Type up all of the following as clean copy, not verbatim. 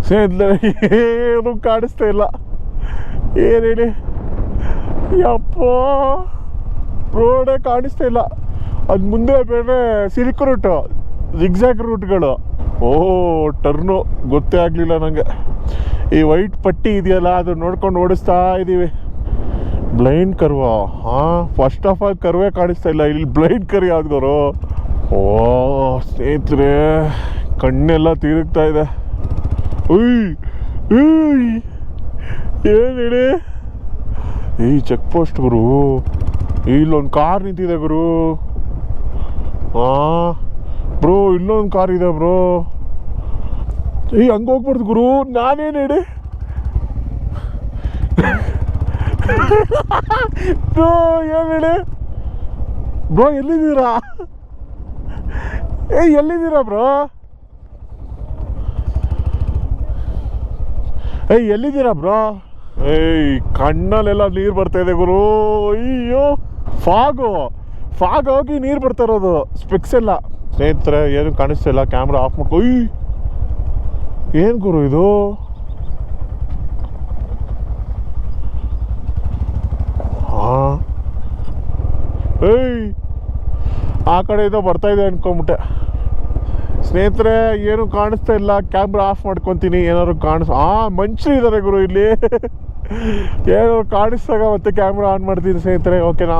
ಸ್ನೇಹಿತರೆ ಏನು ಕಾಣಿಸ್ತಾ ಇಲ್ಲ. ಏನು ಹೇಳಿ ಯಪ್ಪ, ರೋಡೇ ಕಾಣಿಸ್ತಾ ಇಲ್ಲ. ಅದು ಮುಂದೆ ಬೇರೆ ಸಿಲ್ಕ್ ರೂಟು, ಜಿಗ್ಜಾಗ್ ರೂಟ್ಗಳು. ಟರ್ನು ಗೊತ್ತೇ ಆಗಲಿಲ್ಲ ನನಗೆ. ಈ ವೈಟ್ ಪಟ್ಟಿ ಇದೆಯಲ್ಲ, ಅದು ನೋಡ್ಕೊಂಡು ಓಡಿಸ್ತಾ ಇದ್ದೀವಿ. Blind curve, first of all ಕರ್ವೇ ಕಾಣಿಸ್ತಾ ಇಲ್ಲ. ಇಲ್ಲಿ ಬ್ಲೈಂಡ್ ಕರ್ ಯಾವ್ದವರು? ಸ್ನೇಹಿತರೆ ಕಣ್ಣೆಲ್ಲ ತಿರುಗ್ತಾ ಇದೆ. ಏನು ಹೇಳಿ, ಈ ಚೆಕ್ ಪೋಸ್ಟ್ ಗುರು. ಇಲ್ಲೊಂದು ಕಾರ್ ನಿಂತಿದೆ ಗುರು. ಬ್ರೋ ಇಲ್ಲೊಂದು ಕಾರ್ ಇದೆ ಬ್ರೋ. ಹಂಗೆ ಹೋಗ್ಬಾರ್ದು ಗುರು. ನಾನೇನು ಹೇಳಿ ಬ್ರೋ, ಏನು ಹೇಳಿ ಬ್ರೋ, ಎಲ್ಲಿದ್ದೀರಾ? ಎಲ್ಲಿದ್ದೀರಾ ಬ್ರೋ? ಎಲ್ಲಿದ್ದೀರಾ ಬ್ರೋ? ಕಣ್ಣಲ್ಲೆಲ್ಲ ನೀರು ಬರ್ತಾ ಇದೆ ಗುರು. ಅಯ್ಯೋ, ಫಾಗ್ ಹೋಗಿ ನೀರು ಬರ್ತಾ ಇರೋದು, ಸ್ಪೆಕ್ಸ್ ಎಲ್ಲ. ಸ್ನೇಹಿತರೆ ಏನು ಕಾಣಿಸ್ತಾ ಇಲ್ಲ. ಕ್ಯಾಮ್ರಾ ಆಫ್ ಮಾಡ್ಕೊ. ಏನು ಗುರು ಇದು? ಆ ಕಡೆಯಿಂದ ಬರ್ತಾ ಇದೆ ಅನ್ಕೊಂಬಿಟ್ಟೆ. ಸ್ನೇಹಿತರೆ ಏನು ಕಾಣಿಸ್ತಾ ಇಲ್ಲ. ಕ್ಯಾಮ್ರಾ ಆಫ್ ಮಾಡ್ಕೊತೀನಿ. ಏನಾದ್ರು ಮನುಷ್ಯರು ಇದ್ದಾರೆ ಗುರು ಇಲ್ಲಿ. ಏನಾದ್ರು ಕಾಣಿಸ್ದಾಗ ಮತ್ತೆ ಕ್ಯಾಮ್ರಾ ಆನ್ ಮಾಡ್ತೀನಿ ಸ್ನೇಹಿತರೆ. ಓಕೆನಾ?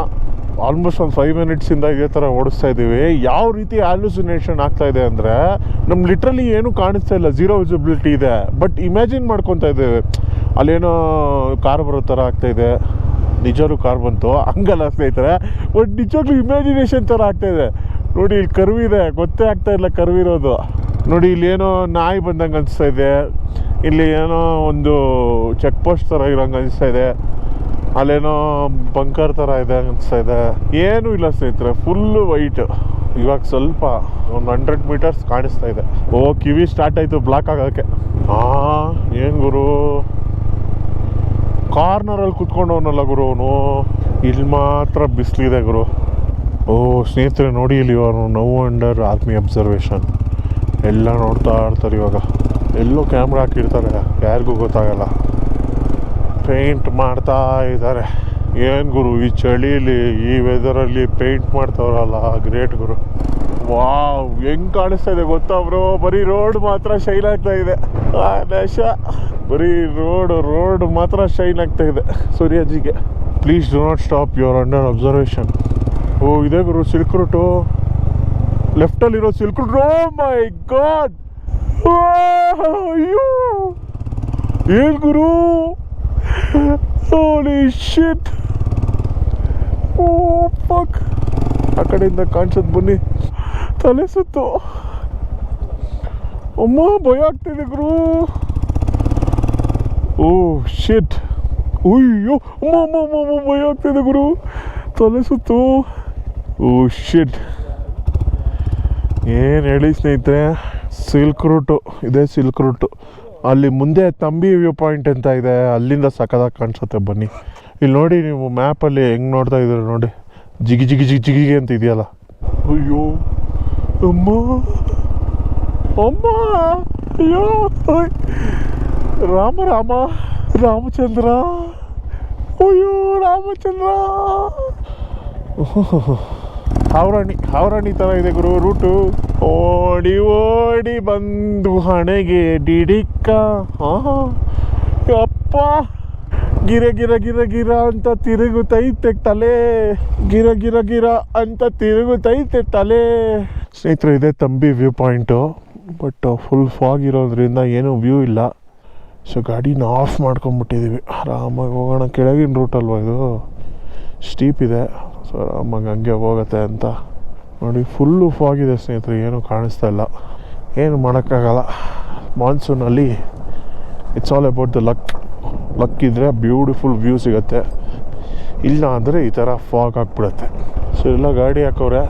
ಆಲ್ಮೋಸ್ಟ್ ಒಂದು 5 ಮಿನಿಟ್ಸಿಂದ ಇದೇ ಥರ ಓಡಿಸ್ತಾ ಇದ್ದೀವಿ. ಯಾವ ರೀತಿ ಹ್ಯಾಲುಸಿನೇಷನ್ ಆಗ್ತಾ ಇದೆ ಅಂದರೆ, ನಮ್ಗೆ ಲಿಟ್ರಲಿ ಏನೂ ಕಾಣಿಸ್ತಾ ಇಲ್ಲ, ಝೀರೋ ವಿಸಿಬಿಲಿಟಿ ಇದೆ. ಬಟ್ ಇಮ್ಯಾಜಿನ್ ಮಾಡ್ಕೊತಾ ಇದ್ದೇವೆ ಅಲ್ಲೇನೋ ಕಾರ್ ಬರೋ ಥರ ಆಗ್ತಾಯಿದೆ. ನಿಜವಾಗ್ಲೂ ಕಾರ್ ಬಂತು ಹಂಗಲ್ಲ ಸ್ನೇಹಿತರೆ, ಬಟ್ ನಿಜವಾಗ್ಲೂ ಇಮ್ಯಾಜಿನೇಷನ್ ಥರ ಆಗ್ತಾಯಿದೆ. ನೋಡಿ ಇಲ್ಲಿ ಕರ್ವಿದೆ, ಗೊತ್ತೇ ಆಗ್ತಾ ಇಲ್ಲ ಕರ್ವಿರೋದು. ನೋಡಿ ಇಲ್ಲಿ ಏನೋ ನಾಯಿ ಬಂದಂಗೆ ಅನಿಸ್ತಾ ಇದೆ. ಇಲ್ಲಿ ಏನೋ ಒಂದು ಚೆಕ್ ಪೋಸ್ಟ್ ಥರ ಇರೋಂಗೆ ಅನಿಸ್ತಾ ಇದೆ. ಅಲ್ಲೇನೋ ಬಂಕರ್ ಥರ ಇದೆ ಅನಿಸ್ತಾ ಇದೆ. ಏನೂ ಇಲ್ಲ ಸ್ನೇಹಿತರೆ, ಫುಲ್ಲು ವೈಟ್. ಇವಾಗ ಸ್ವಲ್ಪ ಒಂದು 100 ಮೀಟರ್ಸ್ ಕಾಣಿಸ್ತಾ ಇದೆ. ಕಿವಿ ಸ್ಟಾರ್ಟ್ ಆಯಿತು ಬ್ಲಾಕ್ ಆಗೋಕ್ಕೆ. ಏನು ಗುರು, ಕಾರ್ನರಲ್ಲಿ ಕುತ್ಕೊಂಡವನಲ್ಲ ಗುರು ಅವನು. ಇಲ್ಲಿ ಮಾತ್ರ ಬಿಸಿಲಿದೆ ಗುರು. ಸ್ನೇಹಿತರೆ ನೋಡಿ ಇಲ್ಲಿ ಇವರು ನೌ ಅಂಡರ್ ಆರ್ಮಿ ಅಬ್ಸರ್ವೇಷನ್ ಎಲ್ಲ ನೋಡ್ತಾ ಇರ್ತಾರೆ. ಇವಾಗ ಎಲ್ಲೋ ಕ್ಯಾಮ್ರಾ ಹಾಕಿರ್ತಾರೆ, ಯಾರಿಗೂ ಗೊತ್ತಾಗಲ್ಲ. ಪೇಂಟ್ ಮಾಡ್ತಾ ಇದ್ದಾರೆ. ಏನು ಗುರು ಈ ಚಳಿಲಿ, ಈ ವೆದರಲ್ಲಿ ಪೇಂಟ್ ಮಾಡ್ತಾವ್ರಲ್ಲ, ಗ್ರೇಟ್ ಗುರು. ವಾವ್, ಹೆಂಗೆ ಕಾಣಿಸ್ತಾ ಇದೆ ಗೊತ್ತಾ ಬ್ರೋ? ಬರೀ ರೋಡ್ ಮಾತ್ರ ಶೈನ್ ಆಗ್ತಾ ಇದೆ. ದೇಶ ಬರೀ ರೋಡ್ ಮಾತ್ರ ಶೈನ್ ಆಗ್ತಾ ಇದೆ ಸೂರ್ಯಾಜಿಗೆ. Please do not stop, you are under observation. ಇದೇ ಗುರು ಸಿಲ್ಕ್ ರೂಟು. ಲೆಫ್ಟಲ್ಲಿರೋ ಸಿಲ್ಕ್ ರೂಟ್. ಮೈ ಗಾಡ್, ಅಯ್ಯೋ ಏನು ಗುರು, ಹೋಲಿ ಶಿಟ್. ಫಕ್, ಆ ಕಡೆಯಿಂದ ಕಾಣಿಸೋದು ಬನ್ನಿ. ತಲೆ ಸುತ್ತು, ಅಮ್ಮ ಭಯ ಆಗ್ತಿದೆ ಗುರು. ಶಿಟ್, ಅಯ್ಯೋ ಅಮ್ಮ ಭಯ ಆಗ್ತಿದೆ ಗುರು, ತಲೆ ಸುತ್ತು. ಶಿಟ್, ಏನು ಹೇಳಿ ಸ್ನೇಹಿತರೆ, ಸಿಲ್ಕ್ ರೂಟು, ಇದೇ ಸಿಲ್ಕ್ ರೂಟು. ಅಲ್ಲಿ ಮುಂದೆ ತಂಬಿ ವ್ಯೂ ಪಾಯಿಂಟ್ ಅಂತ ಇದೆ, ಅಲ್ಲಿಂದ ಸಖತ್ತಾಗಿ ಕಾಣಿಸುತ್ತೆ. ಬನ್ನಿ ಇಲ್ಲಿ ನೋಡಿ, ನೀವು ಮ್ಯಾಪಲ್ಲಿ ಹೆಂಗೆ ನೋಡ್ತಾ ಇದ್ದೀರ ನೋಡಿ, ಜಿಗಿ ಜಿಗಿ ಜಿಗಿ ಜಿಗಿಗೆ ಅಂತ ಇದೆಯಲ್ಲ. ಅಯ್ಯೋ ಅಮ್ಮ ಅಯ್ಯೋ, ರಾಮಚಂದ್ರ, ಅಯ್ಯೋ ರಾಮಚಂದ್ರ. ಹಾವರಾಣಿ ಥರ ಇದೆ ಗುರು ರೂಟು. ಓಡಿ ಬಂದು ಹಣೆಗೆ ಡಿಡಿಕ್ಕ. ಅಪ್ಪ, ಗಿರ ಅಂತ ತಿರುಗುತ್ತೈತೆ ತಲೆ, ಗಿರ ಅಂತ ತಿರುಗುತ್ತೈತೆ ತಲೆ. ಸ್ನೇಹಿತರೆ ಇದೆ Thambi view point, but full fog ಇರೋದ್ರಿಂದ ಏನೂ ವ್ಯೂ ಇಲ್ಲ. ಸೊ ಗಾಡಿನ ಆಫ್ ಮಾಡ್ಕೊಂಬಿಟ್ಟಿದ್ದೀವಿ. ಆರಾಮಾಗಿ ಹೋಗೋಣ. ಕೆಳಗಿನ ರೂಟಲ್ವ ಇದು, ಸ್ಟೀಪ್ ಇದೆ. ಸೊ ಆರಾಮಾಗಿ ಹಂಗೆ ಹೋಗುತ್ತೆ ಅಂತ ನೋಡಿ. ಫುಲ್ಲು ಫಾಗಿದೆ ಸ್ನೇಹಿತರೆ, ಏನೂ ಕಾಣಿಸ್ತಾ ಇಲ್ಲ. ಏನು ಮಾಡೋಕ್ಕಾಗಲ್ಲ. ಮಾನ್ಸೂನಲ್ಲಿ it's all about the luck ಇದ್ದರೆ ಬ್ಯೂಟಿಫುಲ್ ವ್ಯೂ ಸಿಗುತ್ತೆ, ಇಲ್ಲ ಅಂದರೆ ಈ ಥರ ಫಾಗ್ ಆಗಿಬಿಡುತ್ತೆ. ಸೊ ಎಲ್ಲ ಗಾಡಿ ಹಾಕವ್ರೆ,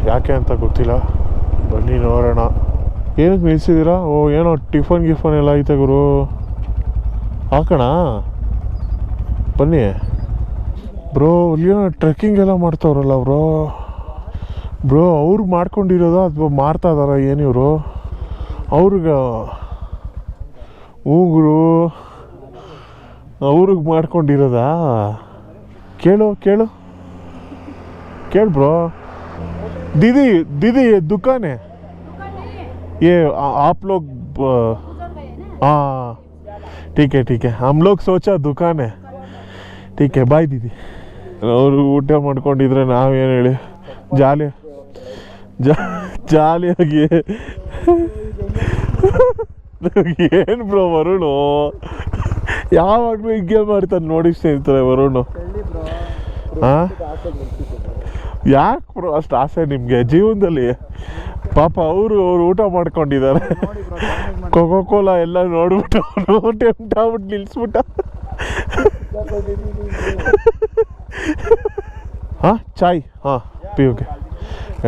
ಯಾಕೆ ಅಂತ ಗೊತ್ತಿಲ್ಲ. ಬನ್ನಿ ನೋಡೋಣ. ಏನಕ್ಕೆ ನಿಲ್ಸಿದ್ದೀರಾ? ಏನೋ ಟಿಫನ್ ಎಲ್ಲ ಐತೆ ಗುರು, ಹಾಕೋಣ ಬನ್ನಿ. ಬ್ರೋ ಏನೋ ಟ್ರೆಕ್ಕಿಂಗ್ ಎಲ್ಲ ಮಾಡ್ತಾವ್ರಲ್ಲ ಬ್ರೋ ಅವ್ರಿಗೆ ಮಾಡ್ಕೊಂಡಿರೋದು ಅಥವಾ ಮಾರ್ತಾ ಇದಾರ ಏನಿವರು? ಅವ್ರಿಗೆ ಹೂಗುರು ಅವ್ರಿಗೆ ಮಾಡ್ಕೊಂಡಿರೋದಾ? ಕೇಳು ಕೇಳು ಕೇಳು ಬ್ರೋ. दीदी दीदी ये दुकान है, ये आप लोग हाँ ठीक है हम लोग सोचा दुकान है. ठीक है बाय दीदी. ಅವರು ಊಟ ಮಾಡ್ಕೊಂಡಿದ್ರೆ ನಾವೇನು ಹೇಳಿ ಜಾಲಿಯಾಗಿ ಏನು ಬ್ರೋ ವರುಣು ಯಾವಾಗಲೂ ಹಿಂಗೆ ಮಾಡ್ತಾನೆ ನೋಡಿ ಸ್ನೇಹಿತರೆ ವರುಣು. ಹಾಂ ಯಾಕೆ ಬ್ರೋ ಅಷ್ಟು ಆಸೆ ನಿಮಗೆ ಜೀವನದಲ್ಲಿ? ಪಾಪ ಅವರು ಊಟ ಮಾಡ್ಕೊಂಡಿದ್ದಾರೆ, ಕೋಕೋ ಕೋಲಾ ಎಲ್ಲ ನೋಡ್ಬಿಟ್ಟು ಟೆಂಪ್ಟ್ ಆಗ್ಬಿಟ್ಟು ನಿಲ್ಲಿಸ್ಬಿಟ್ಟ. ಹಾಂ ಚಾಯ್ ಹಾಂ ಪಿಯೋಗೆ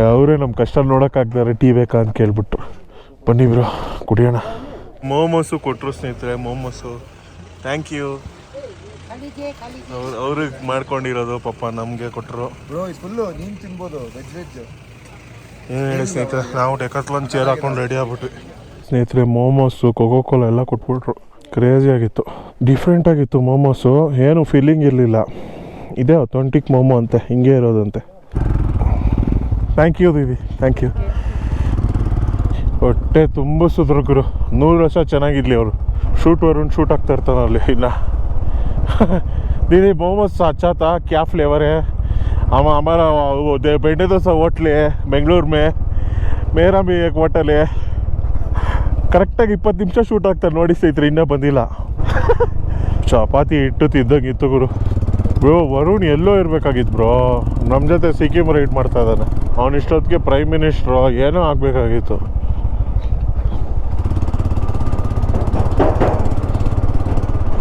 ಅವರೇ ನಮ್ಮ ಕಷ್ಟ ನೋಡೋಕ್ಕಾಗ್ತಾರೆ, ಟೀ ಬೇಕಾ ಅಂತ ಕೇಳ್ಬಿಟ್ರು. ಬನ್ನಿ ಬ್ರೋ ಕುಡಿಯೋಣ. ಮೋಮೋಸು ಕೊಟ್ಟರು ಸ್ನೇಹಿತರೆ, ಮೋಮೋಸು ಥ್ಯಾಂಕ್ ಯು. ಅವ್ರಿಗೆ ಮಾಡ್ಕೊಂಡಿರೋದು ಪಾಪ ನಮಗೆ ಕೊಟ್ಟರು. ನೀನು ತಿನ್ಬೋದು ವೆಜ್ ಏನು ಹೇಳಿ ಸ್ನೇಹಿತರೆ, ನಾವು ಡೆಕಾತ್ಲಾನ್ ಚೇರ್ ಹಾಕೊಂಡು ರೆಡಿ ಆಗ್ಬಿಟ್ವಿ ಸ್ನೇಹಿತರೆ. ಮೋಮೋಸು ಕೋಕೋ ಕೋಲಾ ಎಲ್ಲ ಕೊಟ್ಬಿಟ್ರು. ಕ್ರೇಜಿ ಆಗಿತ್ತು, ಡಿಫ್ರೆಂಟ್ ಆಗಿತ್ತು ಮೋಮೋಸು, ಏನು ಫೀಲಿಂಗ್ ಇರಲಿಲ್ಲ. ಇದೇ ಅಥೆಂಟಿಕ್ ಮೋಮೋ ಅಂತೆ, ಹಿಂಗೆ ಇರೋದಂತೆ. ಥ್ಯಾಂಕ್ ಯು ದೀದಿ, ಥ್ಯಾಂಕ್ ಯು. ಹೊಟ್ಟೆ ತುಂಬಿಸಿದ್ರು ಗುರು. 100 ವರ್ಷ ಚೆನ್ನಾಗಿರ್ಲಿ ಅವರು. ವರುಣ್ ಶೂಟ್ ಆಗ್ತಾ ಇರ್ತಾನೆ ಅಲ್ಲಿ. ಇನ್ನು दीदी मोमोज अच्छा था, क्या फ्लेवर है? हमारा वो बेंडे डोसा होटल है बेंगलुरु में, मेरा भी एक होटल है. ಕರೆಕ್ಟಾಗಿ 20 ನಿಮಿಷ ಶೂಟ್ ಆಗ್ತಾರೆ ನೋಡಿ ಸ್ನೇಹಿತರೆ, ಇನ್ನೂ ಬಂದಿಲ್ಲ. ಚಪಾತಿ ಇಟ್ಟು ತಿದ್ದಂಗಿತ್ತು ಗುರು. ಬ್ರೋ ವರುಣ್ ಎಲ್ಲೋ ಇರಬೇಕಾಗಿತ್ತು ಬ್ರೋ, ನಮ್ಮ ಜೊತೆ ಸಿಕ್ಕಿಂ ರೈಡ್ ಮಾಡ್ತಾ ಇದ್ದಾನೆ. ಅವನು ಇಷ್ಟೊತ್ತಿಗೆ ಪ್ರೈಮ್ ಮಿನಿಸ್ಟ್ರು ಏನೋ ಆಗಬೇಕಾಗಿತ್ತು.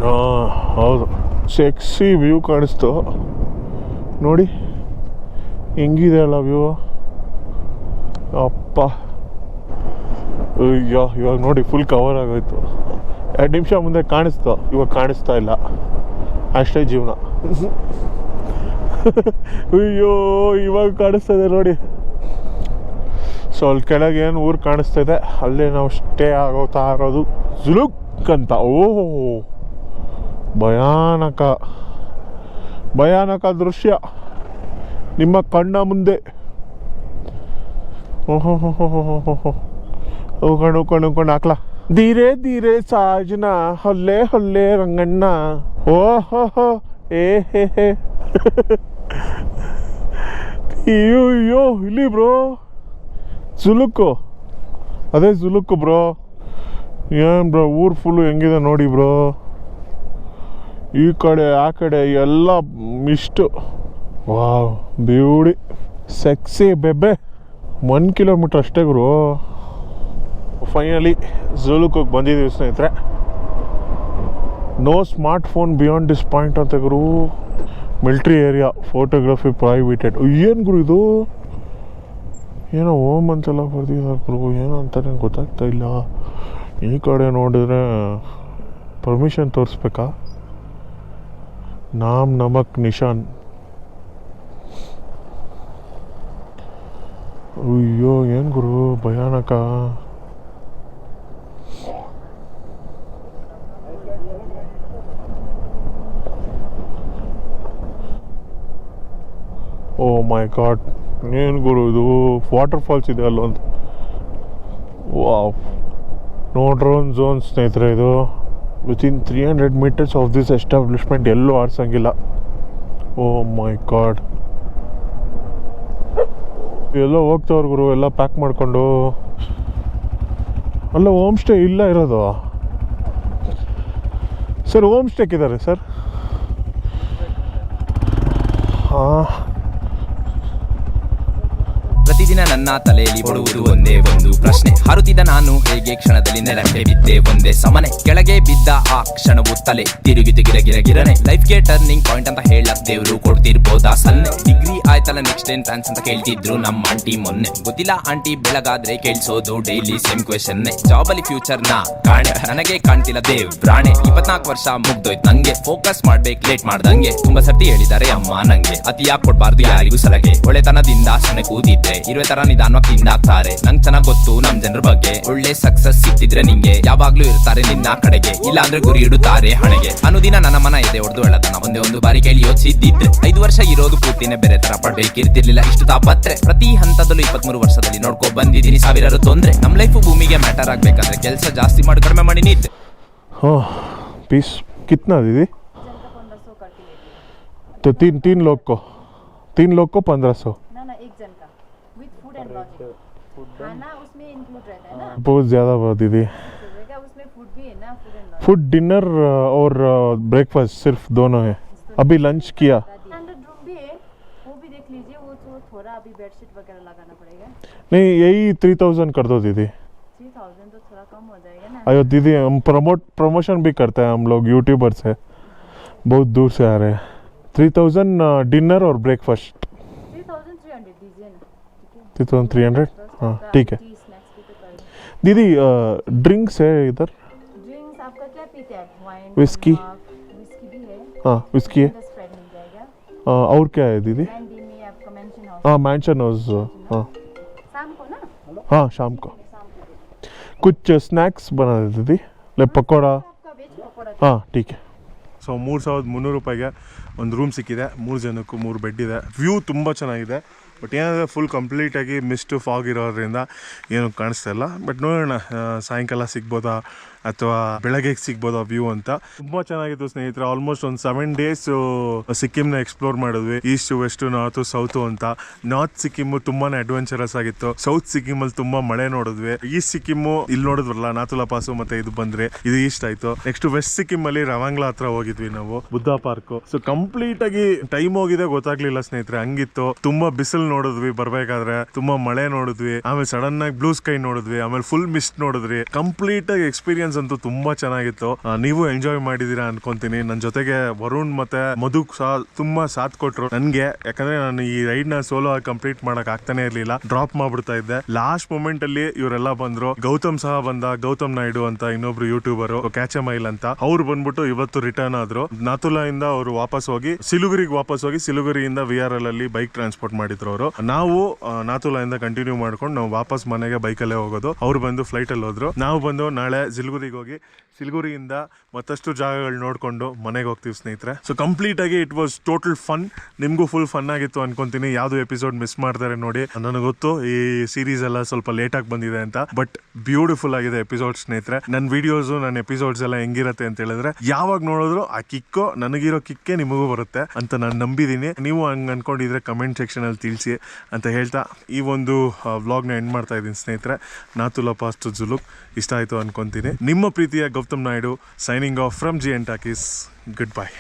ಹಾಂ ಹೌದು, ಸೆಕ್ಸಿ ವ್ಯೂ ಕಾಣಿಸ್ತು ನೋಡಿ, ಹೆಂಗಿದೆ ಅಲ್ಲ ವ್ಯೂ. ಅಪ್ಪ ಅಯ್ಯೋ, ಇವಾಗ ನೋಡಿ ಫುಲ್ ಕವರ್ ಆಗೋಯ್ತು. 2 ನಿಮಿಷ ಮುಂದೆ ಕಾಣಿಸ್ತು, ಇವಾಗ ಕಾಣಿಸ್ತಾ ಇಲ್ಲ. ಅಷ್ಟೇ ಜೀವನ. ಅಯ್ಯೋ ಇವಾಗ ಕಾಣಿಸ್ತದೆ ನೋಡಿ. ಸೊ ಅಲ್ಲಿ ಕೆಳಗೆ ಏನು ಊರು ಕಾಣಿಸ್ತಾ ಇದೆ, ಅಲ್ಲೇ ನಾವು ಸ್ಟೇ ಆಗೋತಾ ಇರೋದು. ಜುಲುಕ್ ಅಂತ. ಓಹೋ ಭಯಾನಕ ಭಯಾನಕ ದೃಶ್ಯ ನಿಮ್ಮ ಕಣ್ಣ ಮುಂದೆ. ಓಹೋ ಉಕೊಂಡು ಹಾಕ್ಲಾ. ಧೀರೆ ಧೀರೆ ಸಾಜನ ಹೊಲ್ಲೆ ಹೊಲ್ಲೆ ರಂಗಣ್ಣ. ಓಹೋ ಏ ಹೇ ಹೇ. ಅಯ್ಯೋ ಇಲ್ಲಿ ಬ್ರೋ ಜುಲುಕು, ಅದೇ ಜುಲುಕು ಬ್ರೋ. ಏನು ಬ್ರೋ ಊರು ಫುಲ್ಲು ಹೆಂಗಿದೆ ನೋಡಿ ಬ್ರೋ. ಈ ಕಡೆ ಆ ಕಡೆ ಎಲ್ಲ ಮಿಸ್ಟು. ವಾವ್ ಬ್ಯೂಟಿ, ಸೆಕ್ಸಿ ಬೆಬ್ಬೆ. 1 ಕಿಲೋಮೀಟ್ರ್ ಅಷ್ಟೇ ಗುರು. ಫೈನಲಿ ಜುಲುಕೋಗಿ ಬಂದಿದ್ದೀವಿ ಸ್ನೇಹಿತರೆ. No smart phone beyond this point ಅಂತ ಗುರು. Military area, photography prohibited. ಏನು ಗುರು ಇದು, ಏನೋ ಓಮ್ ಅಂತೆಲ್ಲ ಬರ್ದಿದ್ದಾರೆ ಗುರು, ಏನೋ ಅಂತಾನೆ ಗೊತ್ತಾಗ್ತಾ ಇಲ್ಲ. ಈ ಕಡೆ ನೋಡಿದ್ರೆ ಪರ್ಮಿಷನ್ ತೋರಿಸ್ಬೇಕಾ? ನಾಮ್ ನಮಕ್ ನಿಶಾನ್. ಅಯ್ಯೋ ಏನು ಗುರು ಭಯಾನಕ. ಓ ಮೈ ಗಾಡ್, ಏನು ಗುರು ಇದು. ವಾಟರ್ ಫಾಲ್ಸ್ ಇದೆ ಅಲ್ಲೊಂದು. ವಾವ್, ನೋ ಡ್ರೋನ್ ಝೋನ್ ಸ್ನೇಹಿತರೆ ಇದು. Within 300 meters of this establishment ಎಲ್ಲೂ ಆಡ್ಸಂಗಿಲ್ಲ. ಓ ಮೈ ಗಾಡ್, ಎಲ್ಲೋ ಹೋಗ್ತವ್ರು ಗುರು, ಎಲ್ಲ ಪ್ಯಾಕ್ ಮಾಡಿಕೊಂಡು. ಅಲ್ಲ ಹೋಮ್ ಸ್ಟೇ ಇಲ್ಲ ಇರೋದು ಸರ್. ಹೋಮ್ ಸ್ಟೇಕ್ ಇದ್ದಾರೆ ಸರ್. ಹಾಂ, ಪ್ರತಿದಿನ ನನ್ನ ತಲೆಯಲ್ಲಿ ಬರುವುದು ಒಂದೇ ಒಂದು ಪ್ರಶ್ನೆ. ಹಾರುತ್ತಿದ್ದ ನಾನು ಹೇಗೆ ಕ್ಷಣದಲ್ಲಿ ನೆಲಕ್ಕೆ ಬಿದ್ದೆ ಒಂದೇ ಸಮನೆ. ಕೆಳಗೆ ಬಿದ್ದ ಆ ಕ್ಷಣವು ತಲೆ ತಿರುಗಿತು ಗಿರಗಿರಗಿರನೆ. ಲೈಫ್ಗೆ ಟರ್ನಿಂಗ್ ಪಾಯಿಂಟ್ ಅಂತ ಹೇಳಕ್ ದೇವ್ರು ಕೊಡ್ತಿರ್ಬೋದಾ ಸನ್ನೆ. ಡಿಗ್ರಿ ಆಯ್ತಲ್ಲ ನೆಕ್ಸ್ಟ್ ಏನ್ ಪ್ಲಾನ್ಸ್ ಅಂತ ಕೇಳ್ತಿದ್ರು ನಮ್ಮ ಆಂಟಿ ಮೊನ್ನೆ. ಗೊತ್ತಿಲ್ಲ ಆಂಟಿ, ಬೆಳಗಾದ್ರೆ ಕೇಳಿಸೋದು ಡೈಲಿ ಸೇಮ್ ಕ್ವೆಶನ್. ಜಾಬ್ ಅಲ್ಲಿ ಫ್ಯೂಚರ್ ನ ಕಾಣೆ, ನನಗೆ ಕಾಣ್ತಿಲ್ಲ ದೇವ್ ಪ್ರಾಣೆ. 24 ವರ್ಷ ಮುಗ್ದೋಯ್ತು ನಂಗೆ, ಫೋಕಸ್ ಮಾಡ್ಬೇಕು ಲೇಟ್ ಮಾಡ್ದಂಗೆ. ತುಂಬಾ ಸರ್ತಿ ಹೇಳಿದ್ದಾರೆ ಅಮ್ಮ ನಂಗೆ, ಅತಿ ಯಾಕೆ ಕೊಡ್ಬಾರ್ದು ಯಾರಿಗೂ ಸಲಹೆ. ಒಳ್ಳೆತನದಿಂದ ಸಣ್ಣ ಕೂತಿದ್ದೆ, ಇರೋ ಇರುವೆ ತರ ನಿಧಾನವಾಗಿ ತಿಂದಾಕ್ತಾರೆ. ನಂಗ್ ಚೆನ್ನಾಗ್ ಗೊತ್ತು ನಮ್ ಜನರ ಬಗ್ಗೆ. ಒಳ್ಳೆ ಸಕ್ಸಸ್ ಸಿಕ್ತಿದ್ರೆ ನಿಂಗೆ ಯಾವಾಗ್ಲೂ ಇರ್ತಾರೆ ನಿನ್ನ ಕಡೆಗೆ, ಇಲ್ಲ ಅಂದ್ರೆ ಗುರಿ ಇಡುತ್ತಾರೆ ಹಣೆಗೆ. ಅನುದಿನ ನನ್ನ ಮನ ಇದೆ ಹೊಡೆದು ಹೇಳದನ ಒಂದೇ ಒಂದು ಬಾರಿ ಕೇಳಿ ಯೋಚಿಸಿದ್ದೆ. 5 ವರ್ಷ ಇರೋದು ಪೂರ್ತಿನೇ ಬೇರೆ ತರ ಪಡ್ಬೇಕಿರ್ತಿರ್ಲಿಲ್ಲ ಇಷ್ಟು ತಾಪತ್ರೆ. ಪ್ರತಿ ಹಂತದಲ್ಲೂ 23 ವರ್ಷದಲ್ಲಿ ನೋಡ್ಕೊ ಬಂದಿದ್ದೀನಿ ಸಾವಿರಾರು ತೊಂದ್ರೆ. ನಮ್ ಲೈಫ್ ಭೂಮಿಗೆ ಮ್ಯಾಟರ್ ಆಗ್ಬೇಕಂದ್ರೆ ಕೆಲಸ ಜಾಸ್ತಿ ಮಾಡಿ ಕಡಿಮೆ ಮಾಡಿ ನಿದ್ದೆ. पीस कितना दीदी? तो तीन लोग को 1500. ना एक जन का विद फूड एंड लॉजिंग, खाना उसमें इंक्लूड रहता है ना? बहुत ज़्यादा दीदी. उसमें फूड भी है ना, food and lodging. Food dinner और ब्रेकफास्ट सिर्फ दोनों है. अभी लंच किया. स्टैंडर्ड रूम भी है, वो भी देख लीजिए. वो तो थोड़ा अभी बेडशीट वगैरह लगाना पड़ेगा. नहीं यही 3000 कर दो दीदी. 3000 तो थोड़ा कम हो जाएगा ना. अयो दीदी हम प्रमोशन भी करते हैं, हम लोग यूट्यूबर से बहुत दूर से आ रहे हैं. 3000 डिनर और ब्रेकफास्ट. 3300 दीजिए ना. 3300. हाँ ठीक है दीदी. ड्रिंक्स है इधर? ड्रिंक्स आपका क्या पीते हैं? Wine, whisky. विस्की भी है. हाँ विस्की है. स्प्रेड मिल जाएगा. और क्या है दीदी? कैंडी में आपका मेंशन हाउस. हाँ मैंशन हाउस. हाँ शाम को ना. हाँ शाम को कुछ स्नैक्स बना दे दीदी, ले पकोड़ा. आपका वेज पकोड़ा. ಹಾಂ ಟೀಕೆ. ಸೊ 3300 ರೂಪಾಯಿಗೆ ಒಂದು ರೂಮ್ ಸಿಕ್ಕಿದೆ. 3 ಜನಕ್ಕೂ 3 ಬೆಡ್ ಇದೆ. ವ್ಯೂ ತುಂಬ ಚೆನ್ನಾಗಿದೆ. ಬಟ್ ಏನಂದರೆ ಫುಲ್ ಕಂಪ್ಲೀಟಾಗಿ ಮಿಸ್ಟ್ ಫಾಗ್ ಇರೋದ್ರಿಂದ ಏನು ಕಾಣಿಸ್ತಾ ಇಲ್ಲ. ಬಟ್ ನೋಡೋಣ ಸಾಯಂಕಾಲ ಸಿಗ್ಬೋದಾ ಅಥವಾ ಬೆಳಗ್ಗೆ ಸಿಗ್ಬೋದಾ ವ್ಯೂ ಅಂತ. ತುಂಬ ಚೆನ್ನಾಗಿತ್ತು ಸ್ನೇಹಿತರೆ. ಆಲ್ಮೋಸ್ಟ್ ಒಂದು 7 days ಸಿಕ್ಕಿಮ್ನ ಎಕ್ಸ್ಪ್ಲೋರ್ ಮಾಡಿದ್ವಿ. ಈಸ್ಟ್ ವೆಸ್ಟ್ ನಾರ್ತು ಸೌತು ಅಂತ. ನಾರ್ತ್ ಸಿಕ್ಕಿಮ್ಮು ತುಂಬಾ ಅಡ್ವೆಂಚರಸ್ ಆಗಿತ್ತು. ಸೌತ್ ಸಿಕ್ಕಿಮಲ್ಲಿ ತುಂಬ ಮಳೆ ನೋಡಿದ್ವಿ. ಈಸ್ಟ್ ಸಿಕ್ಕಿಮ್ಮು ಇಲ್ಲಿ ನೋಡಿದ್ವಲ್ಲ ನಾಥುಲಾ ಪಾಸು ಮತ್ತೆ ಇದು ಬಂದ್ರೆ ಇದು ಈಸ್ಟ್ ಆಯಿತು. ನೆಕ್ಸ್ಟ್ ವೆಸ್ಟ್ ಸಿಕ್ಕಿಮಲ್ಲಿ ರವಾಂಗ್ಲಾ ಹತ್ರ ಹೋಗಿದ್ವಿ ನಾವು, ಬುದ್ಧ ಪಾರ್ಕು. ಸೊ ಕಂಪ್ಲೀಟಾಗಿ ಟೈಮ್ ಹೋಗಿದೆ ಗೊತ್ತಾಗ್ಲಿಲ್ಲ ಸ್ನೇಹಿತರೆ, ಹಂಗಿತ್ತು. ತುಂಬ ಬಿಸಿಲು ನೋಡಿದ್ವಿ ಬರ್ಬೇಕಾದ್ರೆ, ತುಂಬ ಮಳೆ ನೋಡಿದ್ವಿ, ಆಮೇಲೆ ಸಡನ್ ಆಗಿ ಬ್ಲೂ ಸ್ಕೈ ನೋಡಿದ್ವಿ, ಆಮೇಲೆ ಫುಲ್ ಮಿಸ್ಟ್ ನೋಡಿದ್ವಿ. ಕಂಪ್ಲೀಟ್ ಆಗಿ ಎಕ್ಸ್ಪೀರಿಯನ್ಸ್ ಅಂತೂ ತುಂಬಾ ಚೆನ್ನಾಗಿತ್ತು. ನೀವು ಎಂಜಾಯ್ ಮಾಡಿದೀರಾ ಅನ್ಕೊಂತೀನಿ. ನನ್ನ ಜೊತೆಗೆ ವರುಣ್ ಮತ್ತೆ ಮಧು ಸಹ ತುಂಬಾ ಸಾಥ್ ಕೊಟ್ರು ನನ್ಗೆ. ಯಾಕಂದ್ರೆ ನಾನು ಈ ರೈಡ್ ನ ಸೋಲೋ ಆಗಿ ಕಂಪ್ಲೀಟ್ ಮಾಡಕ್ ಆಗ್ತಾನೆ ಇರ್ಲಿಲ್ಲ, ಡ್ರಾಪ್ ಮಾಡ್ಬಿಡ್ತಾ ಇದ್ದೆ. ಲಾಸ್ಟ್ ಮೂಮೆಂಟ್ ಅಲ್ಲಿ ಇವರೆಲ್ಲ ಬಂದ್ರು. ಗೌತಮ್ ಸಹ ಬಂದ, ಗೌತಮ್ ನಾಯ್ಡು ಅಂತ ಇನ್ನೊಬ್ರು ಯೂಟ್ಯೂಬರ್, ಕ್ಯಾಚ್ ಎ ಮೈಲ್ ಅಂತ. ಅವ್ರು ಬಂದ್ಬಿಟ್ಟು ಇವತ್ತು ರಿಟರ್ನ್ ಆದ್ರು. ನಾಥುಲಾ ಇಂದ ಅವರು ವಾಪಸ್ ಹೋಗಿ ಸಿಲಿಗುರಿಗೆ ವಾಪಸ್ ಹೋಗಿ ಸಿಲಿಗುರಿಯಿಂದ VRL ಅಲ್ಲಿ ಬೈಕ್ ಟ್ರಾನ್ಸ್ಪೋರ್ಟ್ ಮಾಡಿದ್ರು ಅವರು. ನಾವು ನಾಥುಲಾ ಇಂದ ಕಂಟಿನ್ಯೂ ಮಾಡ್ಕೊಂಡು ನಾವು ವಾಪಸ್ ಮನೆಗೆ ಬೈಕಲ್ಲೇ ಹೋಗೋದು. ಅವ್ರು ಬಂದು ಫ್ಲೈಟ್ ಅಲ್ಲಿ ಹೋದ್ರು. ನಾವು ಬಂದು ನಾಳೆ ಸಿಲಿಗುರಿಗೆ ಹೋಗಿ ಸಿಲಿಗುರಿಯಿಂದ ಮತ್ತಷ್ಟು ಜಾಗಗಳು ನೋಡ್ಕೊಂಡು ಮನೆಗೆ ಹೋಗ್ತೀವಿ ಸ್ನೇಹಿತರೆ. ಸೊ ಕಂಪ್ಲೀಟ್ ಆಗಿ ಇಟ್ ವಾಸ್ ಟೋಟಲ್ ಫನ್. ನಿಮ್ಗೂ ಫುಲ್ ಫನ್ ಆಗಿತ್ತು ಅನ್ಕೊಂತೀನಿ. ಯಾವ್ದು ಎಪಿಸೋಡ್ ಮಿಸ್ ಮಾಡ್ತಾರೆ ನೋಡಿ. ನನಗೆ ಗೊತ್ತು ಈ ಸೀರೀಸ್ ಎಲ್ಲ ಸ್ವಲ್ಪ ಲೇಟ್ ಆಗಿ ಬಂದಿದೆ ಅಂತ, ಬಟ್ ಬ್ಯೂಟಿಫುಲ್ ಆಗಿದೆ ಎಪಿಸೋಡ್ ಸ್ನೇಹಿತರೆ. ನನ್ನ ವಿಡಿಯೋಸ್ ನನ್ನ ಎಪಿಸೋಡ್ಸ್ ಎಲ್ಲ ಹೆಂಗಿರತ್ತೆ ಅಂತ ಹೇಳಿದ್ರೆ ಯಾವಾಗ ನೋಡಿದ್ರು ಆ ಕಿಕ್ಕೋ ನನಗಿರೋ ಕಿಕ್ಕೇ ನಿಮಗೂ ಬರುತ್ತೆ ಅಂತ ನಾನು ನಂಬಿದ್ದೀನಿ. ನೀವು ಹಂಗೆ ಅನ್ಕೊಂಡಿದ್ರೆ ಕಮೆಂಟ್ ಸೆಕ್ಷನ್ ಅಲ್ಲಿ ತಿಳಿಸಿ ಅಂತ ಹೇಳ್ತಾ ಈ ಒಂದು ವ್ಲಾಗ್ನ ಎಂಡ್ ಮಾಡ್ತಾ ಇದ್ದೀನಿ ಸ್ನೇಹಿತರೆ. ನಾಥುಲಾ ಪಾಸ್ ಟು ಜುಲುಕ್ ಇಷ್ಟ ಆಯಿತು ಅನ್ಕೊಂತೀನಿ. ನಿಮ್ಮ ಪ್ರೀತಿಯ Gautam Naidu signing off from GN Talkies. Goodbye.